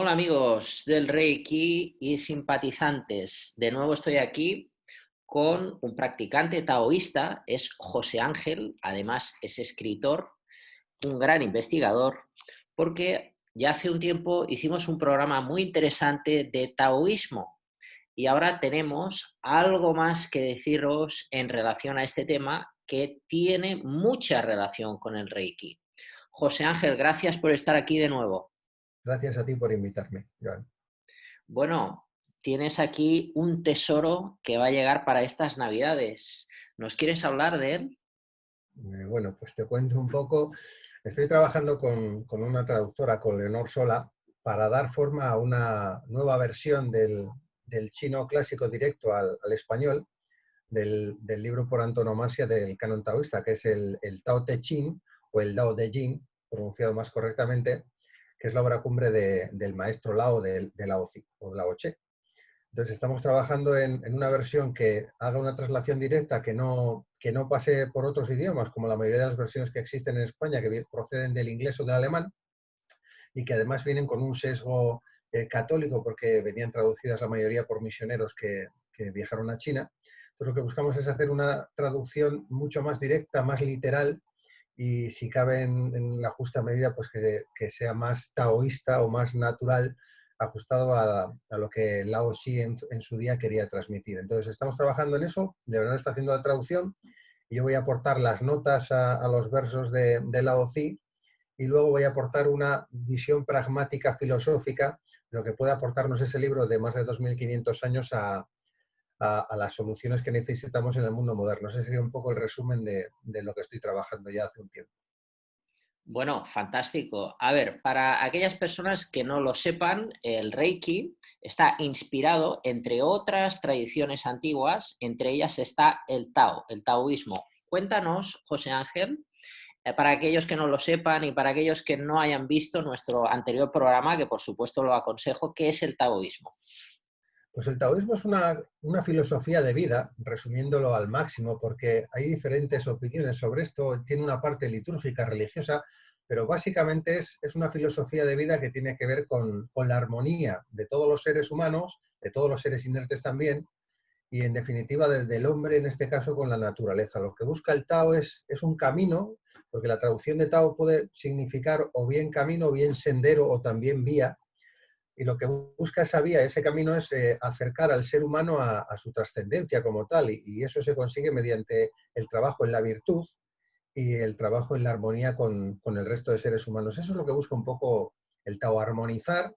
Hola amigos del Reiki y simpatizantes. De nuevo estoy aquí con un practicante taoísta, es José Ángel, además es escritor, un gran investigador, porque ya hace un tiempo hicimos un programa muy interesante de taoísmo y ahora tenemos algo más que deciros en relación a este tema que tiene mucha relación con el Reiki. José Ángel, gracias por estar aquí de nuevo. Gracias a ti por invitarme, Joan. Bueno, tienes aquí un tesoro que va a llegar para estas Navidades. ¿Nos quieres hablar de él? Bueno, pues te cuento un poco. Estoy trabajando con una traductora, con Leonor Sola, para dar forma a una nueva versión del chino clásico directo al español, del libro por antonomasia del canon taoísta, que es el Tao Te Ching o el Dao De Jing, pronunciado más correctamente, que es la obra cumbre del maestro Lao de Lao Tzu o Lao Che. Entonces estamos trabajando en una versión que haga una traslación directa, que no pase por otros idiomas, como la mayoría de las versiones que existen en España, que proceden del inglés o del alemán, y que además vienen con un sesgo católico, porque venían traducidas la mayoría por misioneros que viajaron a China. Entonces lo que buscamos es hacer una traducción mucho más directa, más literal, y si cabe en la justa medida, pues que sea más taoísta o más natural, ajustado a lo que Lao Tzu en su día quería transmitir. Entonces estamos trabajando en eso, Leonardo está haciendo la traducción, y yo voy a aportar las notas a los versos de Lao Tzu, y luego voy a aportar una visión pragmática filosófica de lo que puede aportarnos ese libro de más de 2500 años a las soluciones que necesitamos en el mundo moderno. Ese sería un poco el resumen de lo que estoy trabajando ya hace un tiempo. Bueno, fantástico. A ver, para aquellas personas que no lo sepan, el Reiki está inspirado, entre otras tradiciones antiguas, entre ellas está el Tao, el taoísmo. Cuéntanos, José Ángel, para aquellos que no lo sepan y para aquellos que no hayan visto nuestro anterior programa, que por supuesto lo aconsejo, ¿qué es el taoísmo? Pues el taoísmo es una filosofía de vida, resumiéndolo al máximo, porque hay diferentes opiniones sobre esto. Tiene una parte litúrgica, religiosa, pero básicamente es una filosofía de vida que tiene que ver con la armonía de todos los seres humanos, de todos los seres inertes también, y en definitiva del hombre, en este caso, con la naturaleza. Lo que busca el Tao es un camino, porque la traducción de Tao puede significar o bien camino, o bien sendero, o también vía, y lo que busca esa vía, ese camino, es acercar al ser humano a su trascendencia como tal, y eso se consigue mediante el trabajo en la virtud y el trabajo en la armonía con el resto de seres humanos. Eso es lo que busca un poco el Tao, armonizar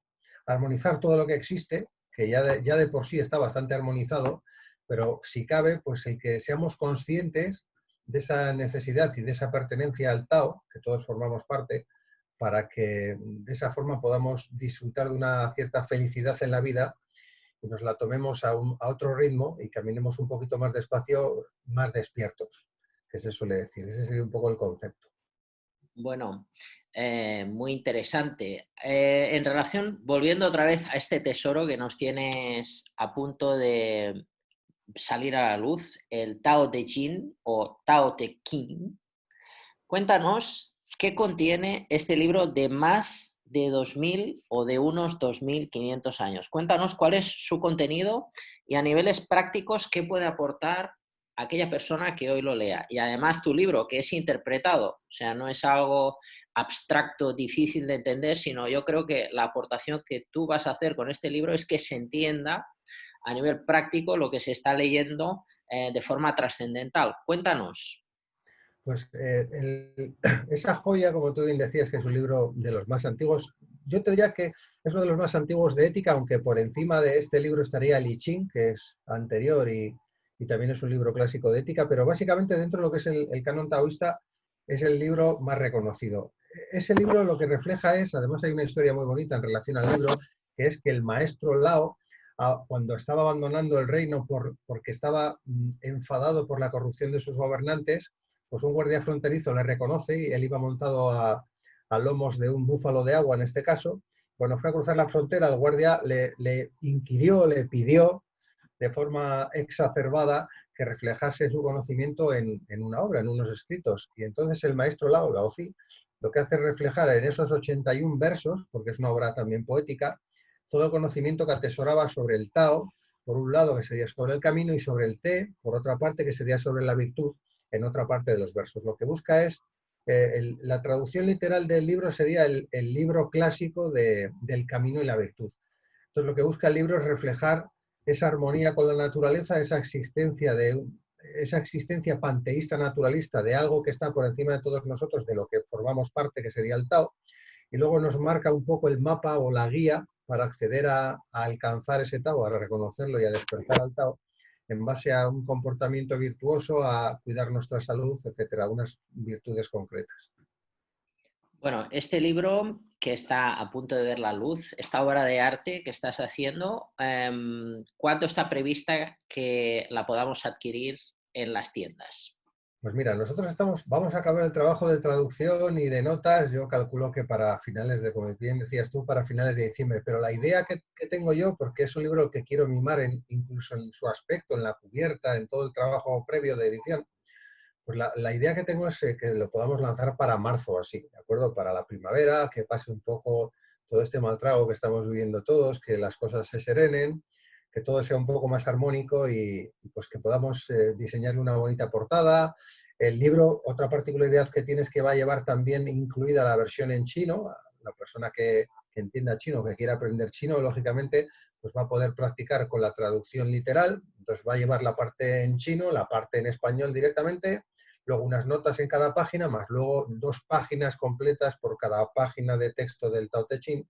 todo lo que existe, que ya de por sí está bastante armonizado, pero si cabe, pues el que seamos conscientes de esa necesidad y de esa pertenencia al Tao, que todos formamos parte, para que de esa forma podamos disfrutar de una cierta felicidad en la vida y nos la tomemos a otro ritmo y caminemos un poquito más despacio, más despiertos, que se suele decir. Ese sería un poco el concepto. Bueno, muy interesante. En relación, volviendo otra vez a este tesoro que nos tienes a punto de salir a la luz, el Tao Te Ching o Tao Te Ching, cuéntanos qué contiene este libro de más de 2000 o de unos 2500 años. Cuéntanos cuál es su contenido y a niveles prácticos qué puede aportar aquella persona que hoy lo lea. Y además tu libro, que es interpretado, o sea, no es algo abstracto, difícil de entender, sino yo creo que la aportación que tú vas a hacer con este libro es que se entienda a nivel práctico lo que se está leyendo de forma trascendental. Cuéntanos. Pues esa joya, como tú bien decías, que es un libro de los más antiguos, yo te diría que es uno de los más antiguos de ética, aunque por encima de este libro estaría el I Ching, que es anterior y también es un libro clásico de ética, pero básicamente dentro de lo que es el canon taoísta es el libro más reconocido. Ese libro lo que refleja es, además hay una historia muy bonita en relación al libro, que es que el maestro Lao, cuando estaba abandonando el reino porque estaba enfadado por la corrupción de sus gobernantes, pues un guardia fronterizo le reconoce y él iba montado a lomos de un búfalo de agua en este caso. Cuando fue a cruzar la frontera, el guardia le inquirió, le pidió de forma exacerbada que reflejase su conocimiento en una obra, en unos escritos. Y entonces el maestro Lao Tzu, lo que hace es reflejar en esos 81 versos, porque es una obra también poética, todo el conocimiento que atesoraba sobre el Tao, por un lado, que sería sobre el camino, y sobre el Te, por otra parte, que sería sobre la virtud, en otra parte de los versos. Lo que busca es, la traducción literal del libro sería el libro clásico del camino y la virtud. Entonces, lo que busca el libro es reflejar esa armonía con la naturaleza, esa existencia panteísta naturalista de algo que está por encima de todos nosotros, de lo que formamos parte, que sería el Tao, y luego nos marca un poco el mapa o la guía para acceder a alcanzar ese Tao, a reconocerlo y a despertar al Tao, en base a un comportamiento virtuoso, a cuidar nuestra salud, etcétera, unas virtudes concretas. Bueno, este libro que está a punto de ver la luz, esta obra de arte que estás haciendo, ¿cuándo está prevista que la podamos adquirir en las tiendas? Pues mira, nosotros vamos a acabar el trabajo de traducción y de notas, yo calculo que para finales de, como bien decías tú, para finales de diciembre, pero la idea que tengo yo, porque es un libro que quiero mimar incluso en su aspecto, en la cubierta, en todo el trabajo previo de edición, pues la idea que tengo es que lo podamos lanzar para marzo así, ¿de acuerdo? Para la primavera, que pase un poco todo este mal trago que estamos viviendo todos, que las cosas se serenen, que todo sea un poco más armónico y pues que podamos diseñarle una bonita portada. El libro, otra particularidad que tiene es que va a llevar también incluida la versión en chino. La persona que entienda chino, que quiera aprender chino, lógicamente, pues va a poder practicar con la traducción literal. Entonces va a llevar la parte en chino, la parte en español directamente, luego unas notas en cada página, más luego 2 páginas completas por cada página de texto del Tao Te Ching,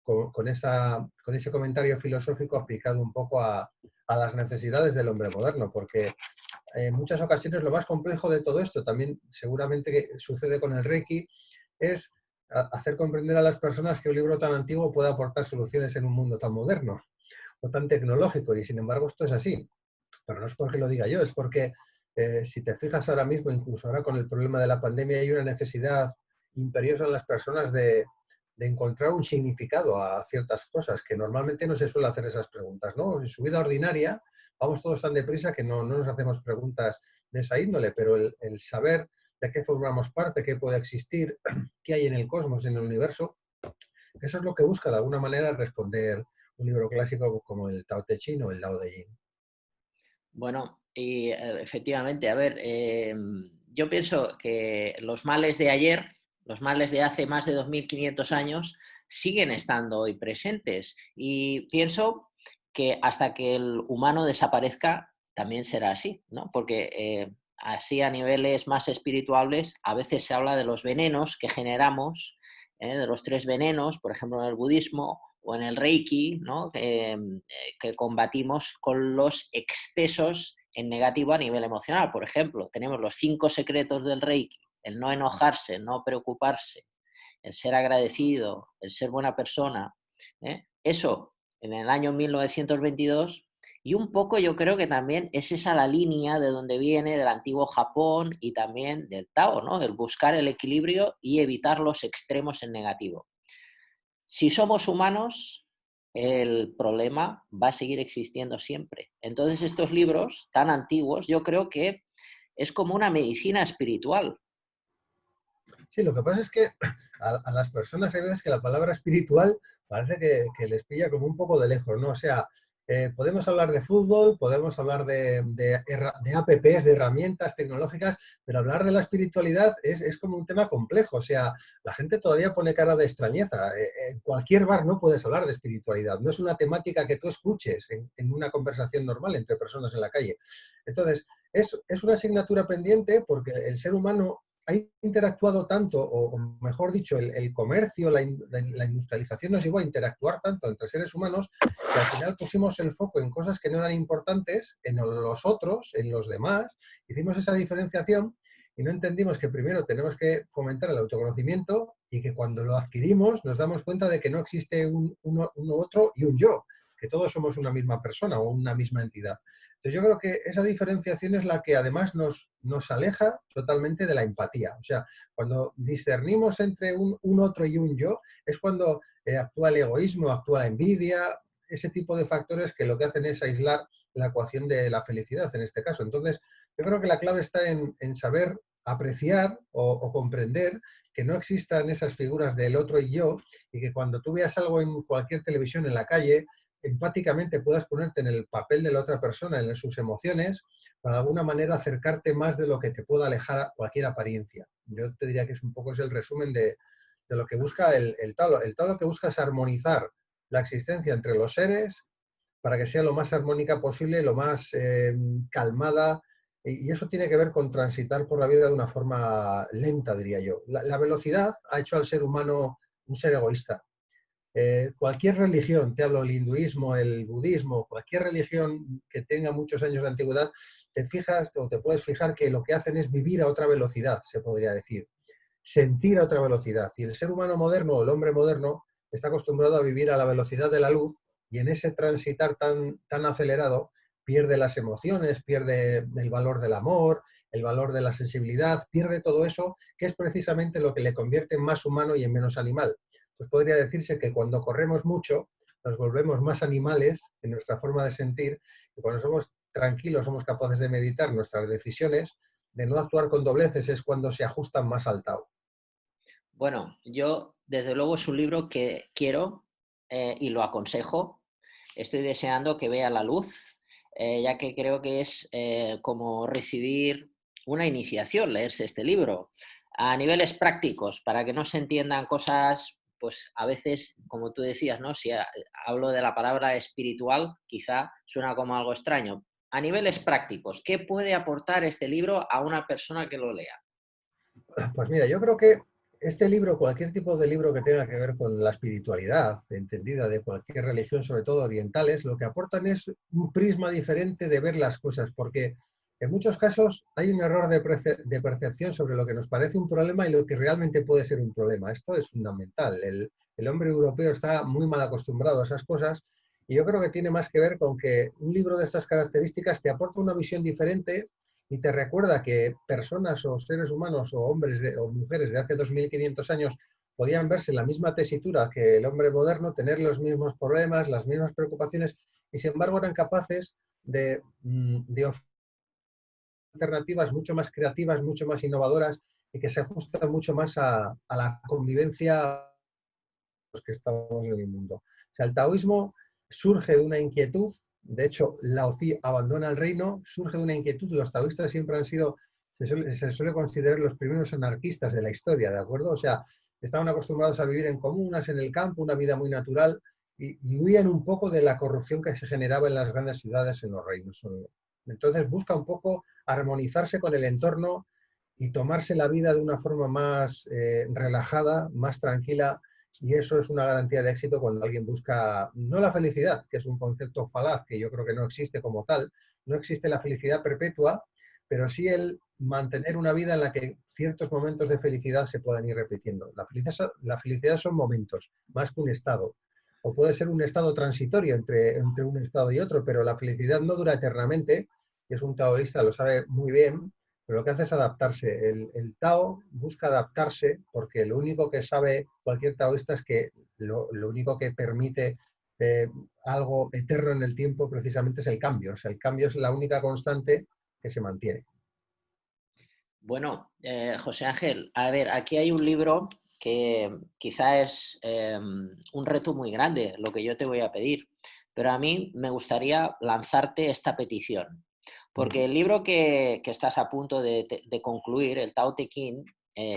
con ese comentario filosófico aplicado un poco a las necesidades del hombre moderno, porque en muchas ocasiones lo más complejo de todo esto, también seguramente que sucede con el Reiki, es hacer comprender a las personas que un libro tan antiguo puede aportar soluciones en un mundo tan moderno o tan tecnológico, y sin embargo esto es así. Pero no es porque lo diga yo, es porque si te fijas ahora mismo, incluso ahora con el problema de la pandemia, hay una necesidad imperiosa en las personas de encontrar un significado a ciertas cosas, que normalmente no se suele hacer esas preguntas, ¿no? En su vida ordinaria vamos todos tan deprisa que no nos hacemos preguntas de esa índole, pero el saber de qué formamos parte, qué puede existir, qué hay en el cosmos, en el universo, eso es lo que busca de alguna manera responder un libro clásico como el Tao Te Ching o el Lao de Jing. Bueno, y efectivamente, a ver, yo pienso que los males de ayer, los males de hace más de 2500 años, siguen estando hoy presentes. Y pienso que hasta que el humano desaparezca, también será así, ¿no? Porque así a niveles más espirituales, a veces se habla de los venenos que generamos, de los 3 venenos, por ejemplo, en el budismo o en el Reiki, ¿no? Que combatimos con los excesos en negativo a nivel emocional. Por ejemplo, tenemos los 5 secretos del Reiki: el no enojarse, el no preocuparse, el ser agradecido, el ser buena persona. Eso en el año 1922, y un poco yo creo que también es esa la línea de donde viene del antiguo Japón y también del Tao, ¿no? El buscar el equilibrio y evitar los extremos en negativo. Si somos humanos, el problema va a seguir existiendo siempre. Entonces, estos libros tan antiguos, yo creo que es como una medicina espiritual. Sí, lo que pasa es que a las personas hay veces que la palabra espiritual parece que les pilla como un poco de lejos, ¿no? O sea, podemos hablar de fútbol, podemos hablar de apps, de herramientas tecnológicas, pero hablar de la espiritualidad es como un tema complejo. O sea, la gente todavía pone cara de extrañeza. En cualquier bar no puedes hablar de espiritualidad. No es una temática que tú escuches en una conversación normal entre personas en la calle. Entonces, es una asignatura pendiente porque el ser humano ha interactuado tanto, o mejor dicho, el comercio, la industrialización nos llevó a interactuar tanto entre seres humanos, que al final pusimos el foco en cosas que no eran importantes, en los otros, en los demás, hicimos esa diferenciación y no entendimos que primero tenemos que fomentar el autoconocimiento y que cuando lo adquirimos nos damos cuenta de que no existe uno otro y un yo, que todos somos una misma persona o una misma entidad. Entonces yo creo que esa diferenciación es la que además nos aleja totalmente de la empatía. O sea, cuando discernimos entre un otro y un yo, es cuando actúa el egoísmo, actúa la envidia, ese tipo de factores que lo que hacen es aislar la ecuación de la felicidad en este caso. Entonces, yo creo que la clave está en saber apreciar o comprender que no existan esas figuras del otro y yo, y que cuando tú veas algo en cualquier televisión en la calle, empáticamente puedas ponerte en el papel de la otra persona, en sus emociones, para de alguna manera acercarte más de lo que te pueda alejar a cualquier apariencia. Yo te diría que es un poco es el resumen de lo que busca el Tao. El Tao lo que busca es armonizar la existencia entre los seres para que sea lo más armónica posible, lo más calmada, y eso tiene que ver con transitar por la vida de una forma lenta, diría yo. La velocidad ha hecho al ser humano un ser egoísta. Cualquier religión, te hablo del hinduismo, el budismo, cualquier religión que tenga muchos años de antigüedad, te fijas o te puedes fijar que lo que hacen es vivir a otra velocidad, se podría decir, sentir a otra velocidad. Y el ser humano moderno, el hombre moderno, está acostumbrado a vivir a la velocidad de la luz y en ese transitar tan acelerado pierde las emociones, pierde el valor del amor, el valor de la sensibilidad, pierde todo eso que es precisamente lo que le convierte en más humano y en menos animal. Pues podría decirse que cuando corremos mucho nos volvemos más animales en nuestra forma de sentir y cuando somos tranquilos, somos capaces de meditar nuestras decisiones, de no actuar con dobleces, es cuando se ajustan más al Tao. Bueno, yo desde luego es un libro que quiero y lo aconsejo. Estoy deseando que vea la luz, ya que creo que es como recibir una iniciación, leerse este libro. A niveles prácticos, para que no se entiendan cosas, pues a veces, como tú decías, ¿no? Si hablo de la palabra espiritual, quizá suena como algo extraño. A niveles prácticos, ¿qué puede aportar este libro a una persona que lo lea? Pues mira, yo creo que este libro, cualquier tipo de libro que tenga que ver con la espiritualidad, entendida de cualquier religión, sobre todo orientales, lo que aportan es un prisma diferente de ver las cosas, porque en muchos casos hay un error de percepción sobre lo que nos parece un problema y lo que realmente puede ser un problema. Esto es fundamental. El hombre europeo está muy mal acostumbrado a esas cosas y yo creo que tiene más que ver con que un libro de estas características te aporta una visión diferente y te recuerda que personas o seres humanos o hombres o mujeres de hace 2500 años podían verse en la misma tesitura que el hombre moderno, tener los mismos problemas, las mismas preocupaciones, y sin embargo eran capaces de ofrecer alternativas mucho más creativas, mucho más innovadoras y que se ajustan mucho más a la convivencia los que estamos en el mundo. O sea, el taoísmo surge de una inquietud, de hecho, Lao Tzu abandona el reino, surge de una inquietud, los taoístas siempre han sido, se suele considerar los primeros anarquistas de la historia, ¿de acuerdo? O sea, estaban acostumbrados a vivir en comunas, en el campo, una vida muy natural, y huían un poco de la corrupción que se generaba en las grandes ciudades, en los reinos. Entonces busca un poco armonizarse con el entorno y tomarse la vida de una forma más relajada, más tranquila, y eso es una garantía de éxito cuando alguien busca, no la felicidad, que es un concepto falaz, que yo creo que no existe como tal, no existe la felicidad perpetua, pero sí el mantener una vida en la que ciertos momentos de felicidad se puedan ir repitiendo. La felicidad son momentos, más que un estado. O puede ser un estado transitorio entre un estado y otro, pero la felicidad no dura eternamente, y es un taoísta, lo sabe muy bien, pero lo que hace es adaptarse. El Tao busca adaptarse porque lo único que sabe cualquier taoísta es que lo único que permite eh, algo eterno en el tiempo precisamente es el cambio. O sea, el cambio es la única constante que se mantiene. Bueno, José Ángel, a ver, aquí hay un libro que quizá es un reto muy grande, lo que yo te voy a pedir, pero a mí me gustaría lanzarte esta petición, porque el libro que estás a punto de concluir, el Tao Te Ching,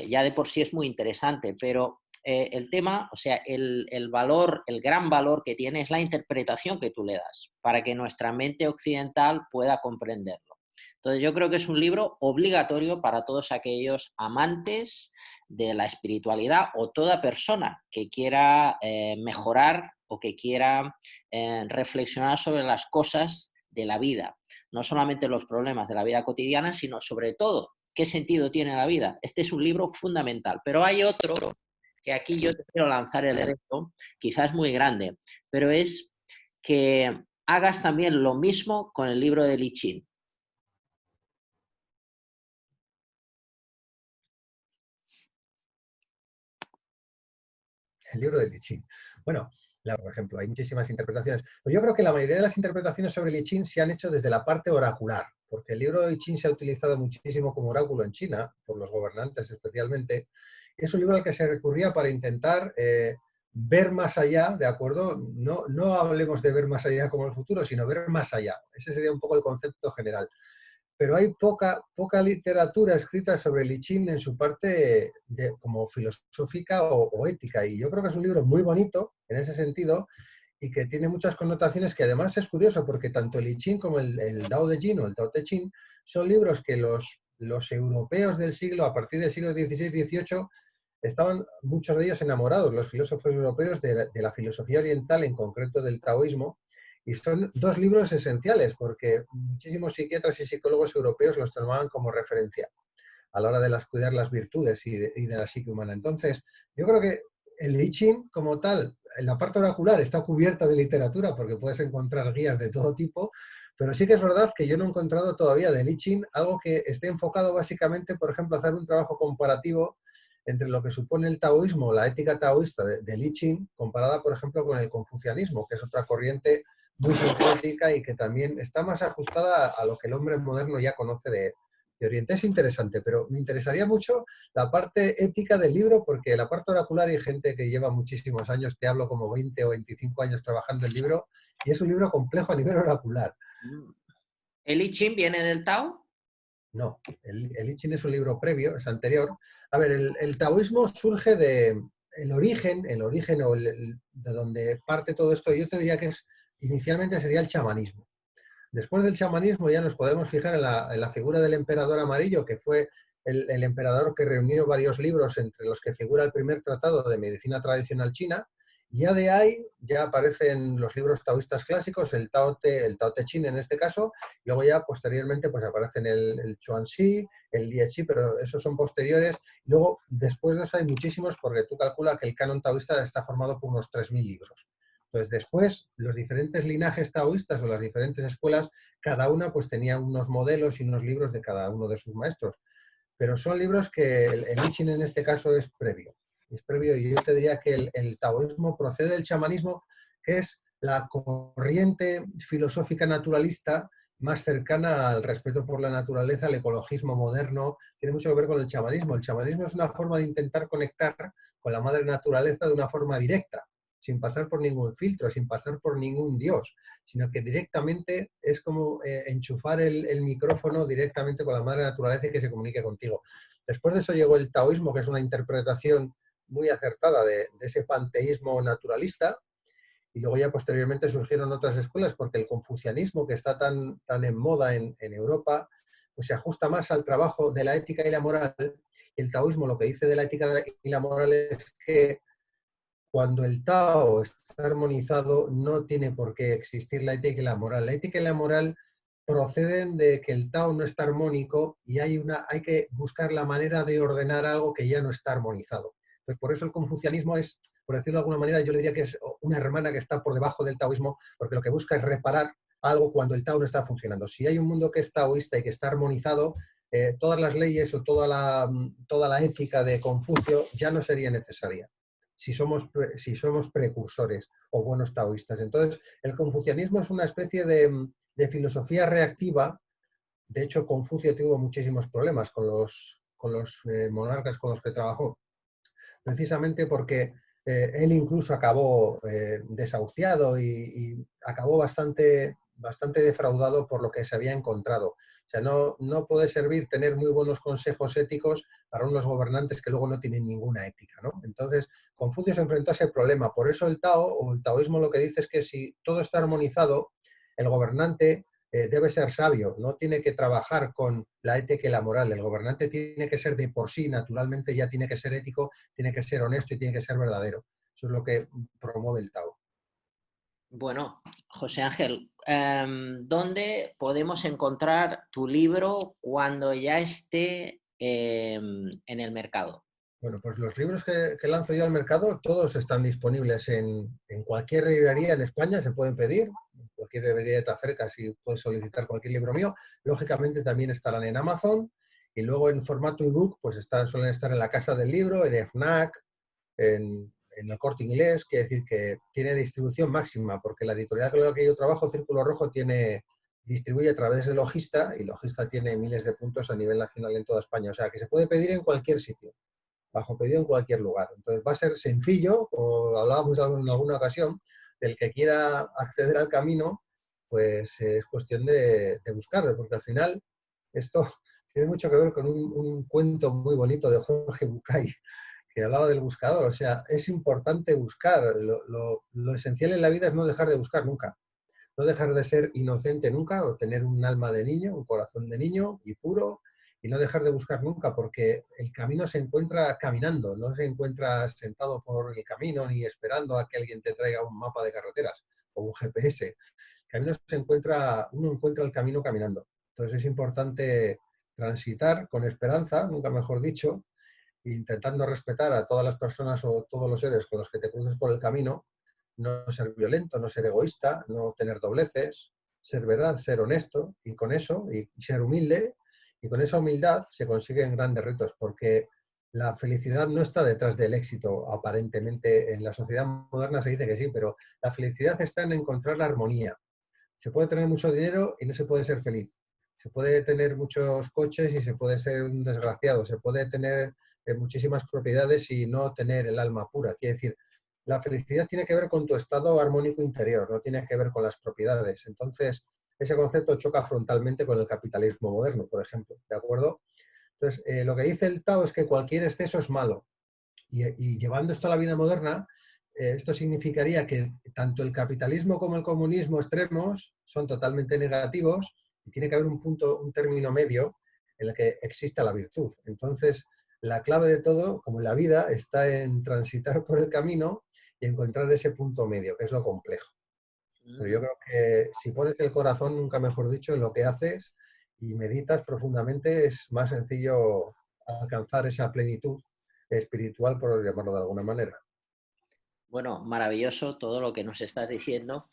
ya de por sí es muy interesante, pero el tema, o sea, el valor, el gran valor que tiene es la interpretación que tú le das para que nuestra mente occidental pueda comprenderlo. Entonces yo creo que es un libro obligatorio para todos aquellos amantes de la espiritualidad o toda persona que quiera mejorar o que quiera reflexionar sobre las cosas de la vida, no solamente los problemas de la vida cotidiana, sino sobre todo qué sentido tiene la vida. Este es un libro fundamental, pero hay otro que aquí yo te quiero lanzar el reto, quizás muy grande, pero es que hagas también lo mismo con el libro de Li Chin. El libro de Lichín. Bueno, por ejemplo, hay muchísimas interpretaciones. Pero yo creo que la mayoría de las interpretaciones sobre Lichín se han hecho desde la parte oracular. porque el libro de I Ching se ha utilizado muchísimo como oráculo en China, por los gobernantes especialmente. Es un libro al que se recurría para intentar ver más allá, ¿de acuerdo? No, no hablemos de ver más allá como el futuro, sino ver más allá. Ese sería un poco el concepto general. Pero hay poca literatura escrita sobre el I Ching en su parte como filosófica o ética. Y yo creo que es un libro muy bonito en ese sentido y que tiene muchas connotaciones que además es curioso porque tanto el I Ching como el Tao Te Ching o el Tao Te Ching son libros que los europeos del siglo, a partir del siglo XVI-XVIII, estaban muchos de ellos enamorados, los filósofos europeos, de la filosofía oriental, en concreto del taoísmo, y son dos libros esenciales porque muchísimos psiquiatras y psicólogos europeos los tomaban como referencia a la hora de cuidar las virtudes y de la psique humana. Entonces, yo creo que el I Ching como tal, en la parte oracular está cubierta de literatura porque puedes encontrar guías de todo tipo, pero sí que es verdad que yo no he encontrado todavía del I Ching algo que esté enfocado básicamente, por ejemplo, a hacer un trabajo comparativo entre lo que supone el taoísmo, la ética taoísta del I Ching, comparada, por ejemplo, con el confucianismo, que es otra corriente muy sincrética y que también está más ajustada a lo que el hombre moderno ya conoce de Oriente. Es interesante, pero me interesaría mucho la parte ética del libro, porque la parte oracular hay gente que lleva muchísimos años, te hablo como 20 o 25 años trabajando el libro, y es un libro complejo a nivel oracular. ¿El I Ching viene del Tao? No, el I Ching es un libro previo, es anterior. A ver, el taoísmo surge de el origen o de donde parte todo esto, yo te diría que inicialmente sería el chamanismo. Después del chamanismo ya nos podemos fijar en la figura del emperador amarillo, que fue el emperador que reunió varios libros entre los que figura el primer tratado de medicina tradicional china. Y ya de ahí ya aparecen los libros taoístas clásicos, el Tao Te Ching en este caso, y luego ya posteriormente pues aparecen el Chuanxi, el Liezi, pero esos son posteriores. Luego, después de eso hay muchísimos, porque tú calculas que el canon taoísta está formado por unos 3.000 libros. Entonces, después, los diferentes linajes taoístas o las diferentes escuelas, cada una pues tenía unos modelos y unos libros de cada uno de sus maestros. Pero son libros que el I Ching en este caso es previo. Es previo y yo te diría que el taoísmo procede del chamanismo, que es la corriente filosófica naturalista más cercana al respeto por la naturaleza, al ecologismo moderno, tiene mucho que ver con el chamanismo. El chamanismo es una forma de intentar conectar con la madre naturaleza de una forma directa, sin pasar por ningún filtro, sin pasar por ningún dios, sino que directamente es como enchufar el micrófono directamente con la madre naturaleza y que se comunique contigo. Después de eso llegó el taoísmo, que es una interpretación muy acertada de ese panteísmo naturalista, y luego ya posteriormente surgieron otras escuelas, porque el confucianismo, que está tan en moda en Europa, pues se ajusta más al trabajo de la ética y la moral. El taoísmo lo que dice de la ética y la moral es que cuando el Tao está armonizado, no tiene por qué existir la ética y la moral. La ética y la moral proceden de que el Tao no está armónico y hay que buscar la manera de ordenar algo que ya no está armonizado. Entonces, por eso el confucianismo es, por decirlo de alguna manera, yo le diría que es una hermana que está por debajo del taoísmo, porque lo que busca es reparar algo cuando el Tao no está funcionando. Si hay un mundo que es taoísta y que está armonizado, todas las leyes o toda la ética de Confucio ya no sería necesaria si somos precursores o buenos taoístas. Entonces, el confucianismo es una especie de filosofía reactiva. De hecho, Confucio tuvo muchísimos problemas con los monarcas con los que trabajó, precisamente porque él incluso acabó desahuciado y acabó bastante defraudado por lo que se había encontrado. O sea, no puede servir tener muy buenos consejos éticos para unos gobernantes que luego no tienen ninguna ética, ¿no? Entonces, Confucio se enfrentó a ese problema. Por eso el Tao o el taoísmo lo que dice es que si todo está armonizado, el gobernante debe ser sabio, no tiene que trabajar con la ética y la moral. El gobernante tiene que ser de por sí, naturalmente ya tiene que ser ético, tiene que ser honesto y tiene que ser verdadero. Eso es lo que promueve el Tao. Bueno, José Ángel, ¿dónde podemos encontrar tu libro cuando ya esté en el mercado? Bueno, pues los libros que lanzo yo al mercado, todos están disponibles en cualquier librería en España, se pueden pedir, en cualquier librería que te acercas y puedes solicitar cualquier libro mío. Lógicamente también estarán en Amazon y luego en formato ebook, pues suelen estar en la Casa del Libro, en FNAC, en el Corte Inglés, quiere decir que tiene distribución máxima, porque la editorial con la que yo trabajo, Círculo Rojo, tiene distribuye a través de Logista, y Logista tiene miles de puntos a nivel nacional en toda España. O sea, que se puede pedir en cualquier sitio, bajo pedido en cualquier lugar. Entonces va a ser sencillo, como hablábamos en alguna ocasión, el que quiera acceder al camino, pues es cuestión de buscarlo, porque al final esto tiene mucho que ver con un cuento muy bonito de Jorge Bucay, que hablaba del buscador. O sea, es importante buscar. Lo esencial en la vida es no dejar de buscar nunca. No dejar de ser inocente nunca, o tener un alma de niño, un corazón de niño y puro, y no dejar de buscar nunca, porque el camino se encuentra caminando, no se encuentra sentado por el camino ni esperando a que alguien te traiga un mapa de carreteras o un GPS. El camino se encuentra, uno encuentra el camino caminando. Entonces es importante transitar con esperanza, nunca mejor dicho, intentando respetar a todas las personas o todos los seres con los que te cruces por el camino, no ser violento, no ser egoísta, no tener dobleces, ser veraz, ser honesto, y con eso, y ser humilde, y con esa humildad se consiguen grandes retos, porque la felicidad no está detrás del éxito, aparentemente. En la sociedad moderna se dice que sí, pero la felicidad está en encontrar la armonía. Se puede tener mucho dinero y no se puede ser feliz. Se puede tener muchos coches y se puede ser un desgraciado. Se puede tener muchísimas propiedades y no tener el alma pura. Quiere decir, la felicidad tiene que ver con tu estado armónico interior, no tiene que ver con las propiedades. Entonces, ese concepto choca frontalmente con el capitalismo moderno, por ejemplo. ¿De acuerdo? Entonces, lo que dice el Tao es que cualquier exceso es malo. Y llevando esto a la vida moderna, esto significaría que tanto el capitalismo como el comunismo extremos son totalmente negativos, y tiene que haber un punto, un término medio en el que exista la virtud. Entonces, la clave de todo, como en la vida, está en transitar por el camino y encontrar ese punto medio, que es lo complejo. Pero yo creo que si pones el corazón, nunca mejor dicho, en lo que haces y meditas profundamente, es más sencillo alcanzar esa plenitud espiritual, por llamarlo de alguna manera. Bueno, maravilloso todo lo que nos estás diciendo.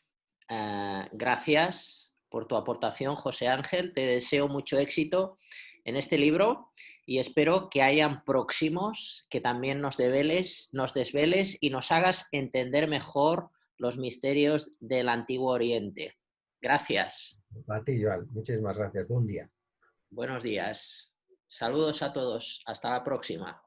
Gracias por tu aportación, José Ángel. Te deseo mucho éxito en este libro y espero que hayan próximos que también nos desveles y nos hagas entender mejor los misterios del Antiguo Oriente. Gracias. A ti, Joan. Muchísimas gracias. Buen día. Buenos días. Saludos a todos. Hasta la próxima.